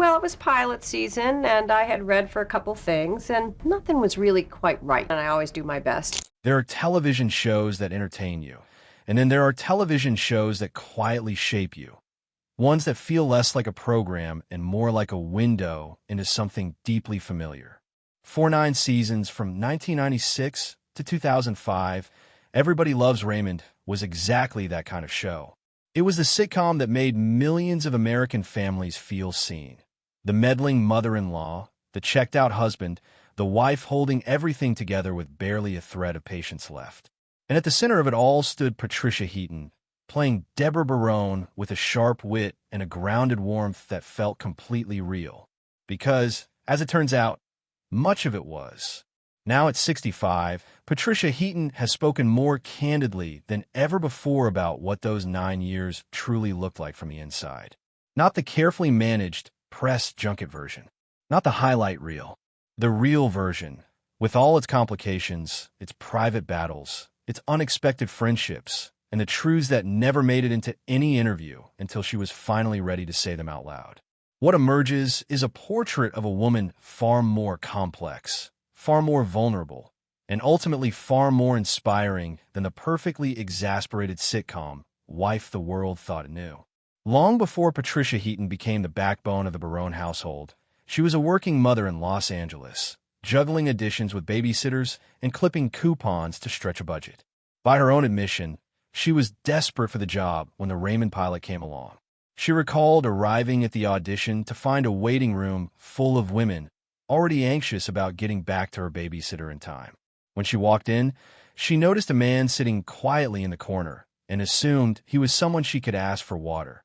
Well, it was pilot season, and I had read for a couple things, and nothing was really quite right, and I always do my best. There are television shows that entertain you, and then there are television shows that quietly shape you. Ones that feel less like a program and more like a window into something deeply familiar. For 9 seasons from 1996 to 2005, Everybody Loves Raymond was exactly that kind of show. It was the sitcom that made millions of American families feel seen. The meddling mother-in-law, the checked-out husband, the wife holding everything together with barely a thread of patience left. And at the center of it all stood Patricia Heaton, playing Debra Barone with a sharp wit and a grounded warmth that felt completely real. Because, as it turns out, much of it was. Now at 65, Patricia Heaton has spoken more candidly than ever before about what those 9 years truly looked like from the inside. Not the carefully managed, press junket version. Not the highlight reel. The real version, with all its complications, its private battles, its unexpected friendships, and the truths that never made it into any interview until she was finally ready to say them out loud. What emerges is a portrait of a woman far more complex, far more vulnerable, and ultimately far more inspiring than the perfectly exasperated sitcom Wife the World thought it knew. Long before Patricia Heaton became the backbone of the Barone household, she was a working mother in Los Angeles, juggling auditions with babysitters and clipping coupons to stretch a budget. By her own admission, she was desperate for the job when the Raymond pilot came along. She recalled arriving at the audition to find a waiting room full of women already anxious about getting back to her babysitter in time. When she walked in, she noticed a man sitting quietly in the corner and assumed he was someone she could ask for water,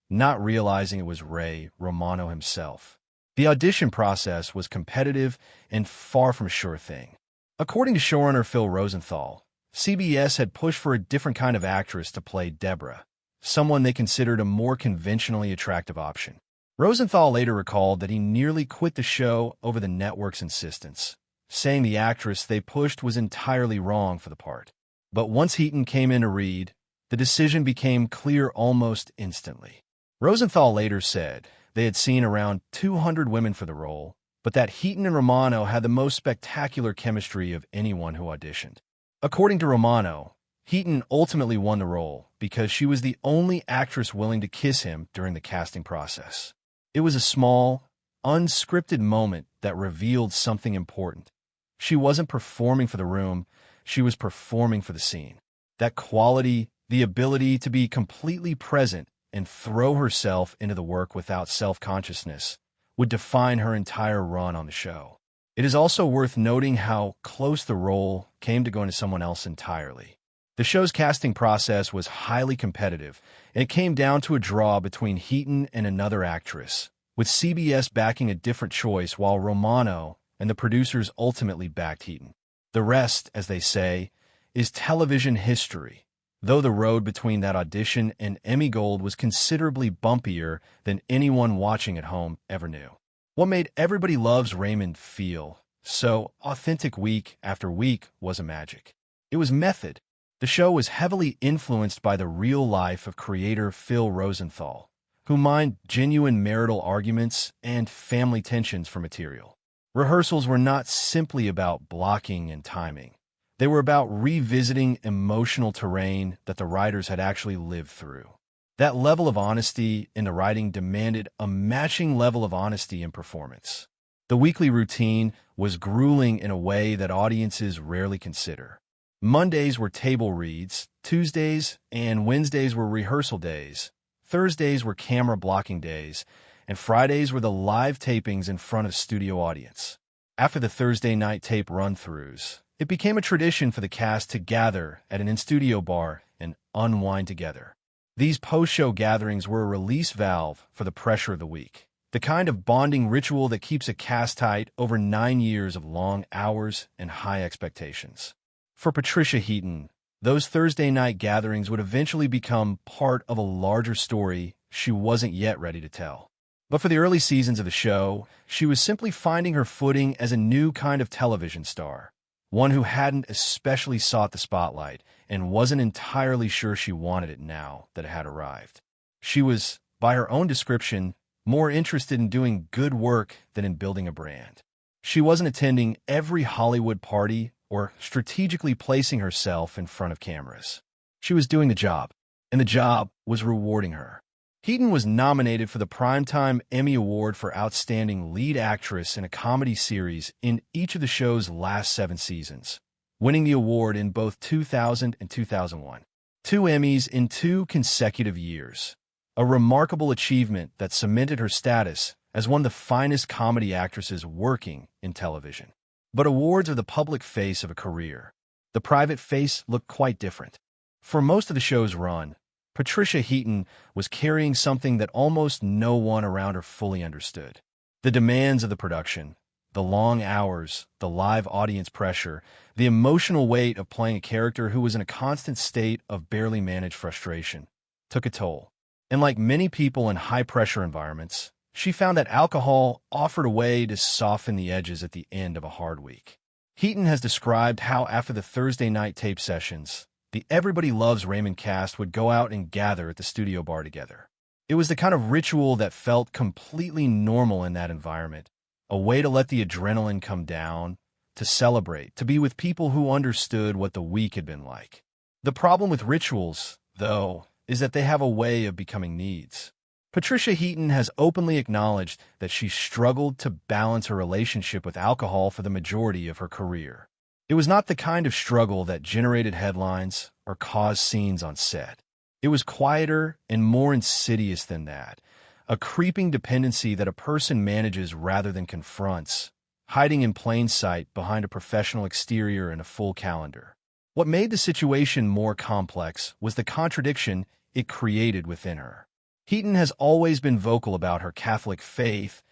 not realizing it was Ray Romano himself. The audition process was competitive and far from a sure thing. According to showrunner Phil Rosenthal, CBS had pushed for a different kind of actress to play Debra, someone they considered a more conventionally attractive option. Rosenthal later recalled that he nearly quit the show over the network's insistence, saying the actress they pushed was entirely wrong for the part. But once Heaton came in to read, the decision became clear almost instantly. Rosenthal later said they had seen around 200 women for the role, but that Heaton and Romano had the most spectacular chemistry of anyone who auditioned. According to Romano, Heaton ultimately won the role because she was the only actress willing to kiss him during the casting process. It was a small, unscripted moment that revealed something important. She wasn't performing for the room, she was performing for the scene. That quality, the ability to be completely present and throw herself into the work without self-consciousness, would define her entire run on the show. It is also worth noting how close the role came to going to someone else entirely. The show's casting process was highly competitive, and it came down to a draw between Heaton and another actress, with CBS backing a different choice while Romano and the producers ultimately backed Heaton. The rest, as they say, is television history, though the road between that audition and Emmy Gold was considerably bumpier than anyone watching at home ever knew. What made Everybody Loves Raymond feel so authentic week after week was a magic. It was method. The show was heavily influenced by the real life of creator Phil Rosenthal, who mined genuine marital arguments and family tensions for material. Rehearsals were not simply about blocking and timing. They were about revisiting emotional terrain that the writers had actually lived through. That level of honesty in the writing demanded a matching level of honesty in performance. The weekly routine was grueling in a way that audiences rarely consider. Mondays were table reads, Tuesdays and Wednesdays were rehearsal days, Thursdays were camera blocking days, and Fridays were the live tapings in front of studio audience. After the Thursday night tape run-throughs, it became a tradition for the cast to gather at an in-studio bar and unwind together. These post-show gatherings were a release valve for the pressure of the week, the kind of bonding ritual that keeps a cast tight over 9 years of long hours and high expectations. For Patricia Heaton, those Thursday night gatherings would eventually become part of a larger story she wasn't yet ready to tell. But for the early seasons of the show, she was simply finding her footing as a new kind of television star, one who hadn't especially sought the spotlight and wasn't entirely sure she wanted it now that it had arrived. She was, by her own description, more interested in doing good work than in building a brand. She wasn't attending every Hollywood party or strategically placing herself in front of cameras. She was doing the job, and the job was rewarding her. Heaton was nominated for the Primetime Emmy Award for Outstanding Lead Actress in a Comedy Series in each of the show's last 7 seasons, winning the award in both 2000 and 2001. 2 Emmys in 2 consecutive years. A remarkable achievement that cemented her status as one of the finest comedy actresses working in television. But awards are the public face of a career. The private face looked quite different. For most of the show's run, Patricia Heaton was carrying something that almost no one around her fully understood. The demands of the production, the long hours, the live audience pressure, the emotional weight of playing a character who was in a constant state of barely managed frustration, took a toll. And like many people in high-pressure environments, she found that alcohol offered a way to soften the edges at the end of a hard week. Heaton has described how after the Thursday night tape sessions, the Everybody Loves Raymond cast would go out and gather at the studio bar together. It was the kind of ritual that felt completely normal in that environment, a way to let the adrenaline come down, to celebrate, to be with people who understood what the week had been like. The problem with rituals, though, is that they have a way of becoming needs. Patricia Heaton has openly acknowledged that she struggled to balance her relationship with alcohol for the majority of her career. It was not the kind of struggle that generated headlines or caused scenes on set. It was quieter and more insidious than that, a creeping dependency that a person manages rather than confronts, hiding in plain sight behind a professional exterior and a full calendar. What made the situation more complex was the contradiction it created within her. Heaton has always been vocal about her Catholic faith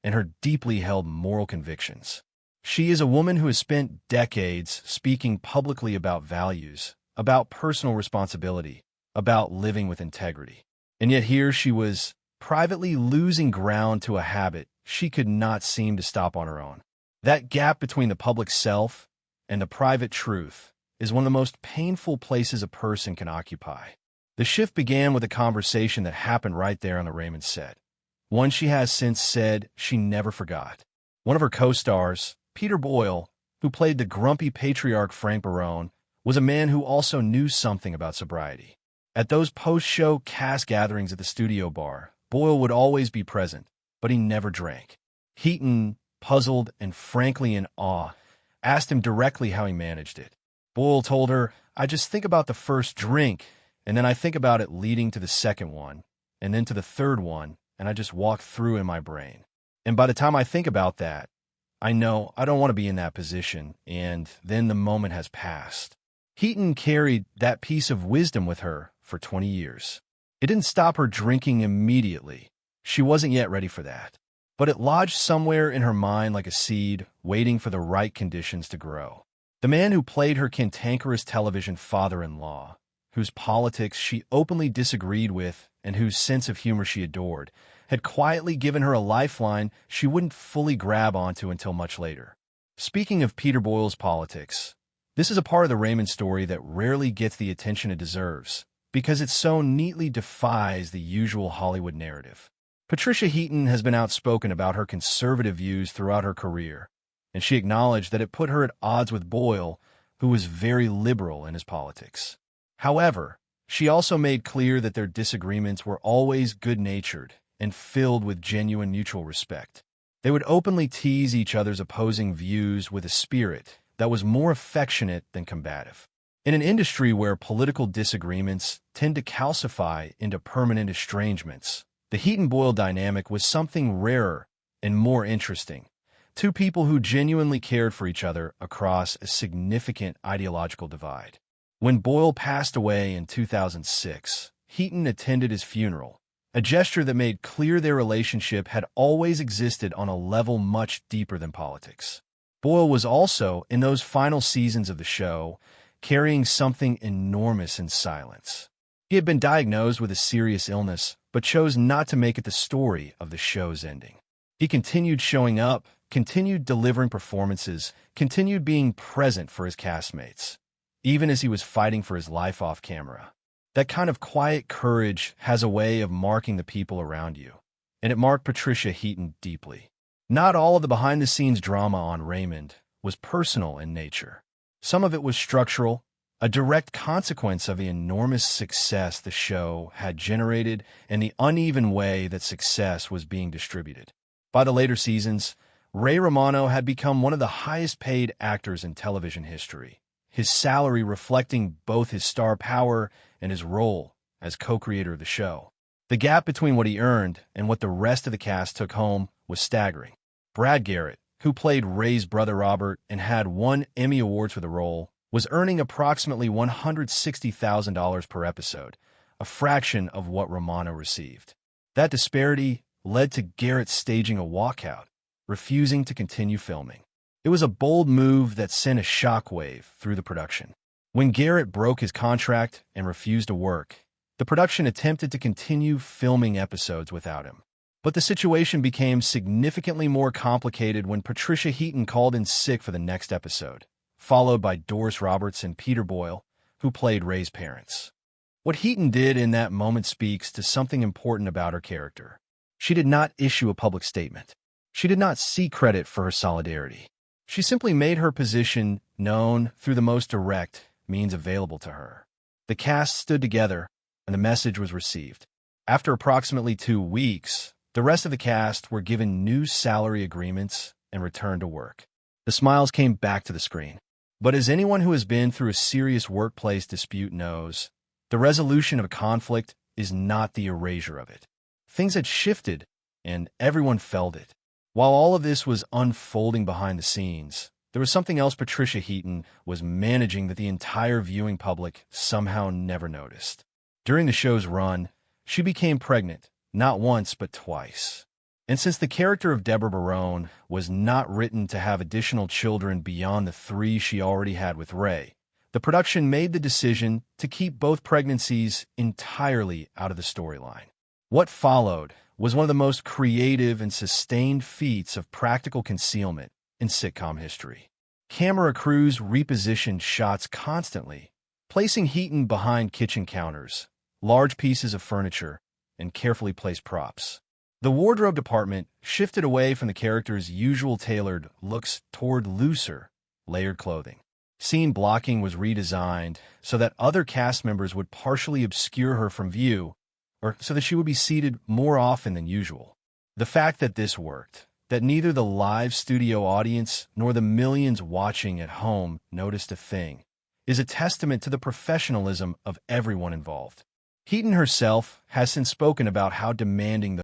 and her deeply held moral convictions. She is a woman who has spent decades speaking publicly about values, about personal responsibility, about living with integrity. And yet here she was, privately losing ground to a habit she could not seem to stop on her own. That gap between the public self and the private truth is one of the most painful places a person can occupy. The shift began with a conversation that happened right there on the Raymond set, one she has since said she never forgot. One of her co-stars, Peter Boyle, who played the grumpy patriarch Frank Barone, was a man who also knew something about sobriety. At those post-show cast gatherings at the studio bar, Boyle would always be present, but he never drank. Heaton, puzzled and frankly in awe, asked him directly how he managed it. Boyle told her, "I just think about the first drink, and then I think about it leading to the second one, and then to the third one, and I just walk through in my brain. And by the time I think about that, I know I don't want to be in that position, and then the moment has passed." Heaton carried that piece of wisdom with her for 20 years. It didn't stop her drinking immediately. She wasn't yet ready for that. But it lodged somewhere in her mind like a seed, waiting for the right conditions to grow. The man who played her cantankerous television father-in-law, whose politics she openly disagreed with and whose sense of humor she adored, had quietly given her a lifeline she wouldn't fully grab onto until much later. Speaking of Peter Boyle's politics, this is a part of the Raymond story that rarely gets the attention it deserves, because it so neatly defies the usual Hollywood narrative. Patricia Heaton has been outspoken about her conservative views throughout her career, and she acknowledged that it put her at odds with Boyle, who was very liberal in his politics. However, she also made clear that their disagreements were always good-natured and filled with genuine mutual respect. They would openly tease each other's opposing views with a spirit that was more affectionate than combative. In an industry where political disagreements tend to calcify into permanent estrangements, the Heaton-Boyle dynamic was something rarer and more interesting. Two people who genuinely cared for each other across a significant ideological divide. When Boyle passed away in 2006, Heaton attended his funeral, a gesture that made clear their relationship had always existed on a level much deeper than politics. Boyle was also, in those final seasons of the show, carrying something enormous in silence. He had been diagnosed with a serious illness, but chose not to make it the story of the show's ending. He continued showing up, continued delivering performances, continued being present for his castmates, even as he was fighting for his life off camera. That kind of quiet courage has a way of marking the people around you, and it marked Patricia Heaton deeply. Not all of the behind-the-scenes drama on Raymond was personal in nature. Some of it was structural, a direct consequence of the enormous success the show had generated and the uneven way that success was being distributed. By the later seasons, Ray Romano had become one of the highest-paid actors in television history, his salary reflecting both his star power and his role as co-creator of the show. The gap between what he earned and what the rest of the cast took home was staggering. Brad Garrett, who played Ray's brother Robert and had won Emmy Awards for the role, was earning approximately $160,000 per episode, a fraction of what Romano received. That disparity led to Garrett staging a walkout, refusing to continue filming. It was a bold move that sent a shockwave through the production. When Garrett broke his contract and refused to work, the production attempted to continue filming episodes without him. But the situation became significantly more complicated when Patricia Heaton called in sick for the next episode, followed by Doris Roberts and Peter Boyle, who played Ray's parents. What Heaton did in that moment speaks to something important about her character. She did not issue a public statement. She did not seek credit for her solidarity. She simply made her position known through the most direct means available to her. The cast stood together, and the message was received. After approximately 2 weeks, the rest of the cast were given new salary agreements and returned to work. The smiles came back to the screen. But as anyone who has been through a serious workplace dispute knows, the resolution of a conflict is not the erasure of it. Things had shifted, and everyone felt it. While all of this was unfolding behind the scenes, there was something else Patricia Heaton was managing that the entire viewing public somehow never noticed. During the show's run, she became pregnant, not once but twice. And since the character of Debra Barone was not written to have additional children beyond the 3 she already had with Ray, the production made the decision to keep both pregnancies entirely out of the storyline. What followed was one of the most creative and sustained feats of practical concealment in sitcom history. Camera crews repositioned shots constantly, placing Heaton behind kitchen counters, large pieces of furniture, and carefully placed props. The wardrobe department shifted away from the character's usual tailored looks toward looser, layered clothing. Scene blocking was redesigned so that other cast members would partially obscure her from view, or so that she would be seated more often than usual. The fact that this worked, that neither the live studio audience nor the millions watching at home noticed a thing, is a testament to the professionalism of everyone involved. Heaton herself has since spoken about how demanding the